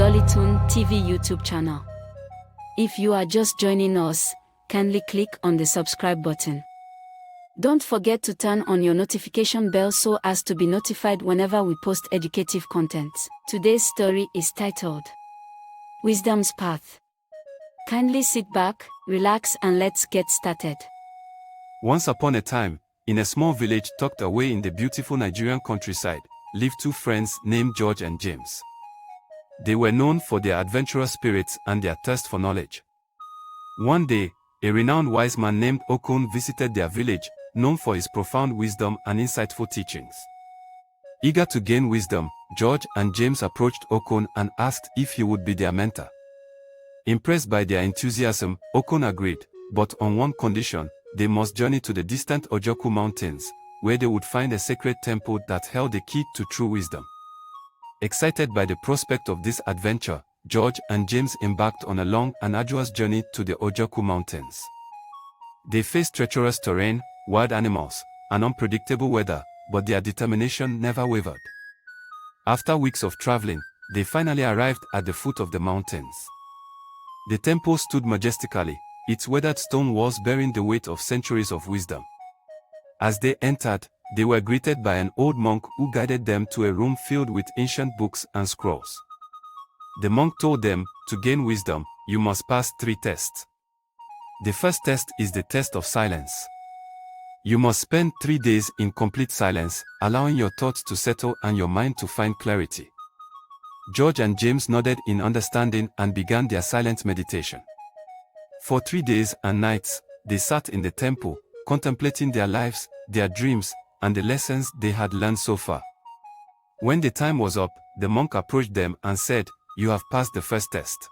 Dollytoon TV YouTube channel. If you are just joining us, kindly click on the subscribe button. Don't forget to turn on your notification bell so as to be notified whenever we post educative content. Today's story is titled Wisdom's Path. Kindly sit back, relax, and let's get started. Once upon a time, in a small village tucked away in the beautiful Nigerian countryside, lived two friends named George and James. They were known for their adventurous spirits and their thirst for knowledge. One day, a renowned wise man named Okon visited their village, known for his profound wisdom and insightful teachings. Eager to gain wisdom, George and James approached Okon and asked if he would be their mentor. Impressed by their enthusiasm, Okon agreed, but on one condition: they must journey to the distant Ojoku Mountains, where they would find a sacred temple that held the key to true wisdom. Excited by the prospect of this adventure, George and James embarked on a long and arduous journey to the Ojoku Mountains. They faced treacherous terrain, wild animals, and unpredictable weather, but their determination never wavered. After weeks of traveling, they finally arrived at the foot of the mountains. The temple stood majestically, its weathered stone walls bearing the weight of centuries of wisdom. As they entered, they were greeted by an old monk who guided them to a room filled with ancient books and scrolls. The monk told them, to gain wisdom, you must pass 3 tests. The first test is the test of silence. You must spend 3 days in complete silence, allowing your thoughts to settle and your mind to find clarity. George and James nodded in understanding and began their silent meditation. For 3 days and nights, they sat in the temple, contemplating their lives, their dreams, and the lessons they had learned so far. When the time was up, the monk approached them and said, "You have passed the first test.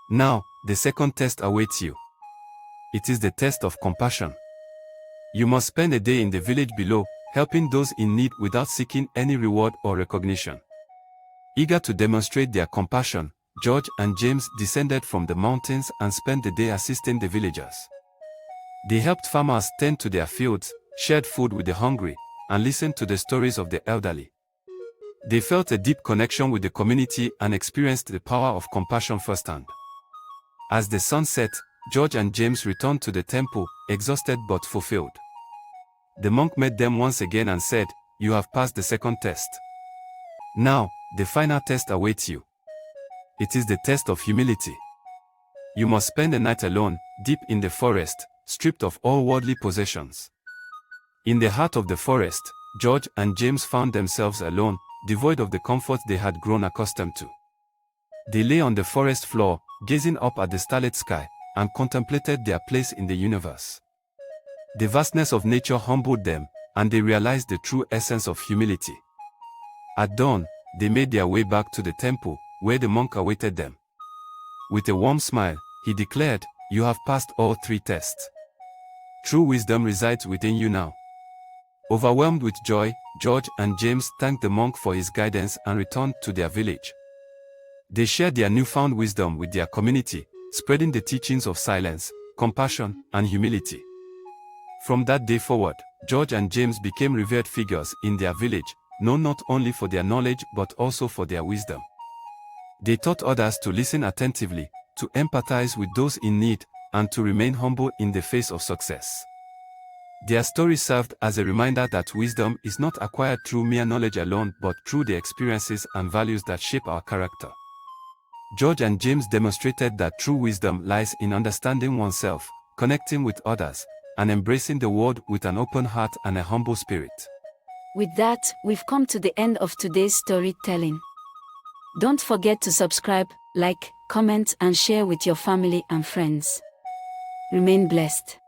Now, the second test awaits you. It is the test of compassion. You must spend a day in the village below, helping those in need without seeking any reward or recognition." Eager to demonstrate their compassion, George and James descended from the mountains and spent the day assisting the villagers. They helped farmers tend to their fields, shared food with the hungry, and listened to the stories of the elderly. They felt a deep connection with the community and experienced the power of compassion firsthand. As the sun set, George and James returned to the temple, exhausted but fulfilled. The monk met them once again and said, "You have passed the second test. Now, the final test awaits you. It is the test of humility. You must spend the night alone, deep in the forest, stripped of all worldly possessions." In the heart of the forest, George and James found themselves alone, devoid of the comforts they had grown accustomed to. They lay on the forest floor, gazing up at the starlit sky, and contemplated their place in the universe. The vastness of nature humbled them, and they realized the true essence of humility. At dawn, they made their way back to the temple, where the monk awaited them. With a warm smile, he declared, "You have passed all 3 tests. True wisdom resides within you now." Overwhelmed with joy, George and James thanked the monk for his guidance and returned to their village. They shared their newfound wisdom with their community, spreading the teachings of silence, compassion, and humility. From that day forward, George and James became revered figures in their village, known not only for their knowledge but also for their wisdom. They taught others to listen attentively, to empathize with those in need, and to remain humble in the face of success. Their story served as a reminder that wisdom is not acquired through mere knowledge alone but through the experiences and values that shape our character. George and James demonstrated that true wisdom lies in understanding oneself, connecting with others, and embracing the world with an open heart and a humble spirit. With that, we've come to the end of today's storytelling. Don't forget to subscribe, like, comment, and share with your family and friends. Remain blessed.